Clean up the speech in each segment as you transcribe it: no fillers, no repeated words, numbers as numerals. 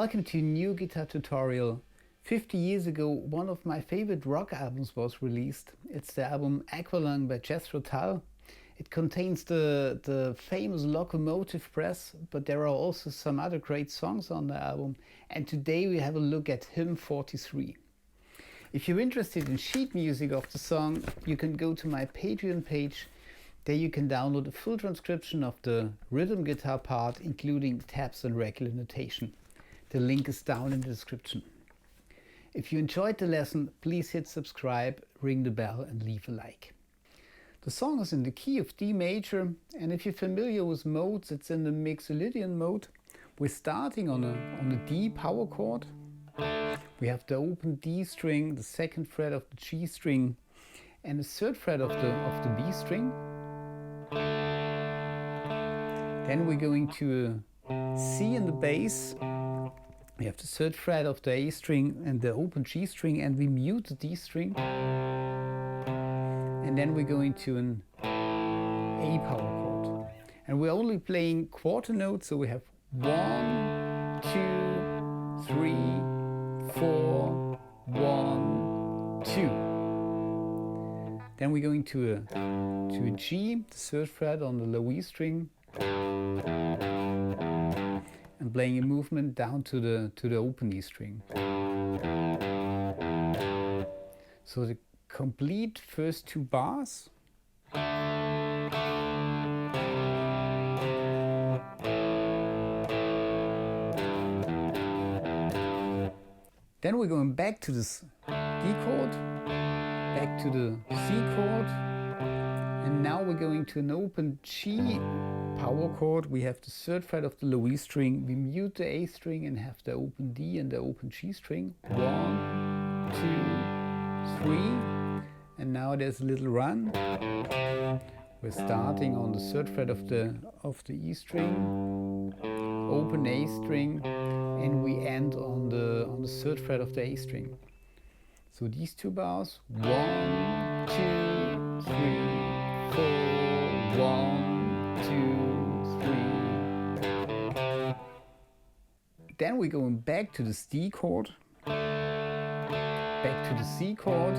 Welcome to a new guitar tutorial. 50 years ago, one of my favorite rock albums was released. It's the album Aqualung by Jethro Tull. It contains the famous Locomotive Press, but there are also some other great songs on the album. And today we have a look at Hymn 43. If you're interested in sheet music of the song, you can go to my Patreon page. There you can download a full transcription of the rhythm guitar part, including tabs and regular notation. The link is down in the description. If you enjoyed the lesson, please hit subscribe, ring the bell and leave a like. The song is in the key of D major, and if you're familiar with modes, it's in the Mixolydian mode. We're starting on a D power chord. We have the open D string, the second fret of the G string, and the third fret of the B string. Then we're going to a C in the bass. We have the third fret of the A string and the open G string, and we mute the D string. And then we're going to an A power chord. And we're only playing quarter notes, so we have 1, 2, 3, 4, 1, 2. Then we're going to a G, the third fret on the low E string, and playing a movement down to the open E string. So the complete first two bars. Then we're going back to this D chord, back to the C chord, and now we're going to an open G power chord. We have the third fret of the low E string, we mute the A string and have the open D and the open G string. 1, 2, 3, and now there's a little run. We're starting on the third fret of the E string, open A string, and we end on the third fret of the A string. So these two bars, 1, 2, 3, 4, 1, 2, 3. Then we're going back to the D chord, back to the C chord,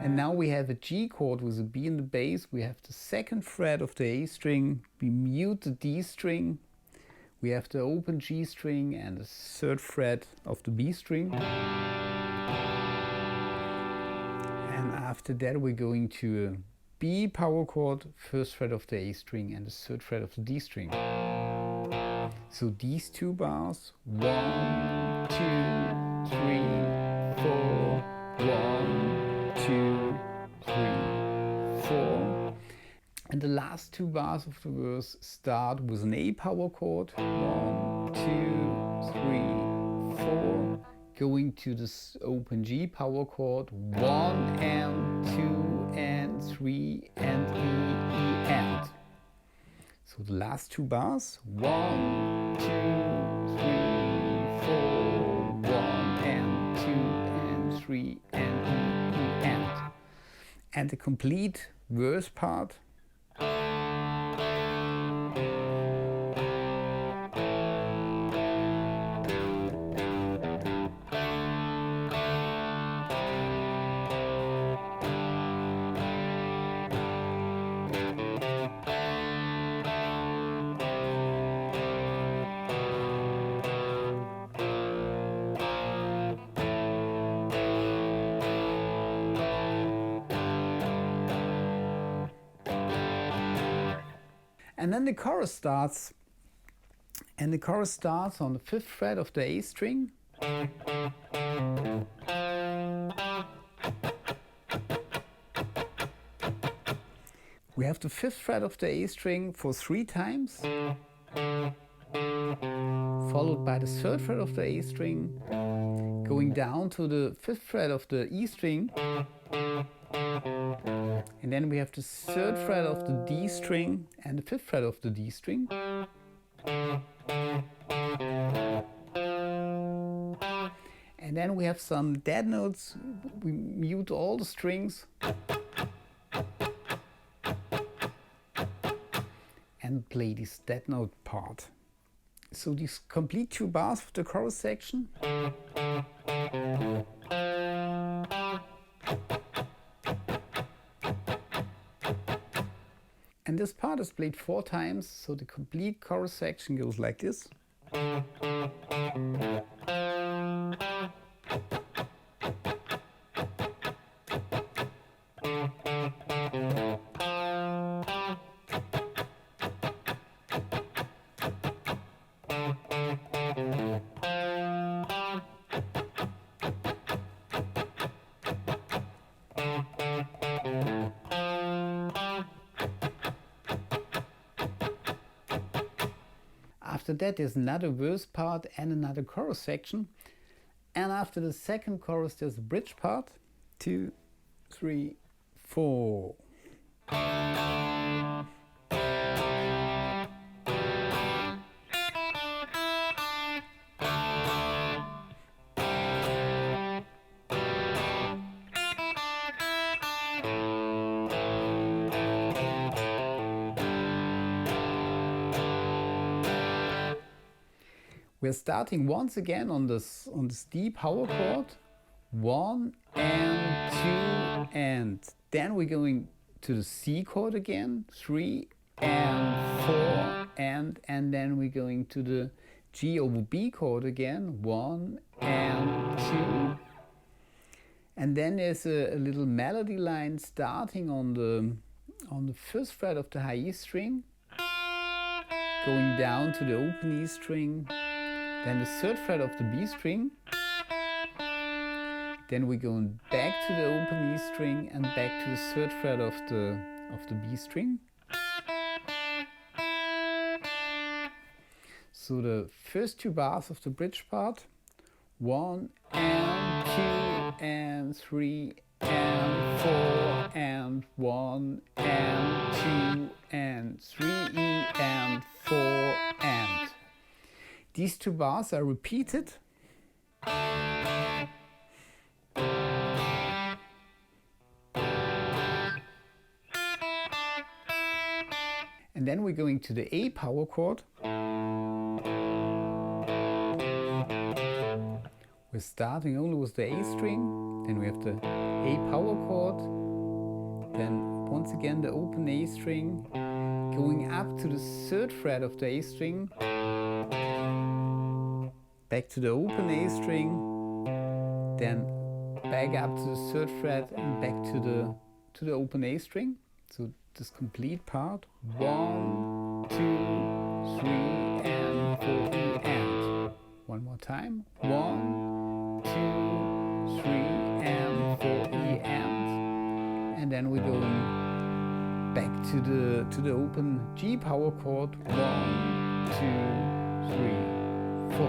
and now we have a G chord with a B in the bass. We have the second fret of the A string, we mute the D string, we have the open G string and the third fret of the B string. And after that we're going to a B power chord, first fret of the A string and the third fret of the D string. So these two bars, 1, 2, 3, 4, 1, 2, 3, 4. And the last two bars of the verse start with an A power chord, 1, 2, 3, 4, going to this open G power chord, 1 and 2 and 3 and E and. So the last two bars, 1, 2, 3, 4, 1 and 2 and 3 and E and. And the complete verse part. And then the chorus starts, and the chorus starts on the 5th fret of the A string. We have the 5th fret of the A string for 3 times, followed by the 3rd fret of the A string, going down to the 5th fret of the E string, and then we have the 3rd fret of the D string and the 5th fret of the D string. And then we have some dead notes. We mute all the strings and play this dead note part. So these complete 2 bars of the chorus section. And this part is played 4 times, so the complete chorus section goes like this. After that there's another verse part and another chorus section. And after the second chorus there's a bridge part. 2, 3, 4. We're starting once again on this D power chord, 1 and 2, and then we're going to the C chord again, 3 and 4, and then we're going to the G over B chord again, 1 and 2, and then there's a little melody line starting on the first fret of the high E string, going down to the open E string. Then the third fret of the B string, then we're going back to the open E string and back to the third fret of the B string. So the first 2 bars of the bridge part, 1 and 2 and 3 and 4 and 1 and 2 and 3 and 4 and. These 2 bars are repeated. And then we're going to the A power chord. We're starting only with the A string, then we have the A power chord, then once again the open A string, going up to the third fret of the A string, back to the open A string, then back up to the third fret and back to the open A string. So this complete part, 1, 2, 3 and 4 E and. One more time, 1, 2, 3 and 4 E and then we're going back to the open G power chord, 1, 2, 3, 4.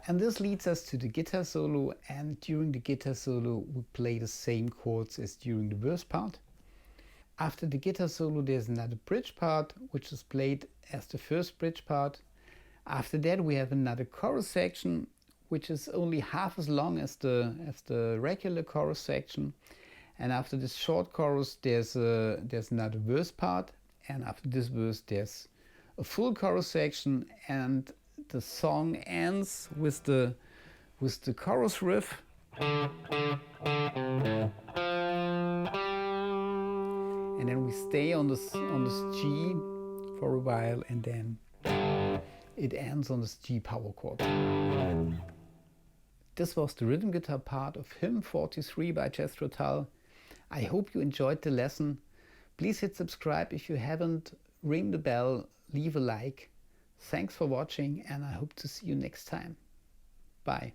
And this leads us to the guitar solo, and during the guitar solo we play the same chords as during the verse part. After the guitar solo there's another bridge part, which is played as the first bridge part. After that we have another chorus section, which is only half as long as the regular chorus section. And after this short chorus there's another verse part, and after this verse there's a full chorus section, and the song ends with the chorus riff. And then we stay on this G for a while, and then it ends on this G power chord. This was the rhythm guitar part of Hymn 43 by Jethro Tull. I hope you enjoyed the lesson. Please hit subscribe if you haven't, ring the bell, leave a like. Thanks for watching, and I hope to see you next time. Bye.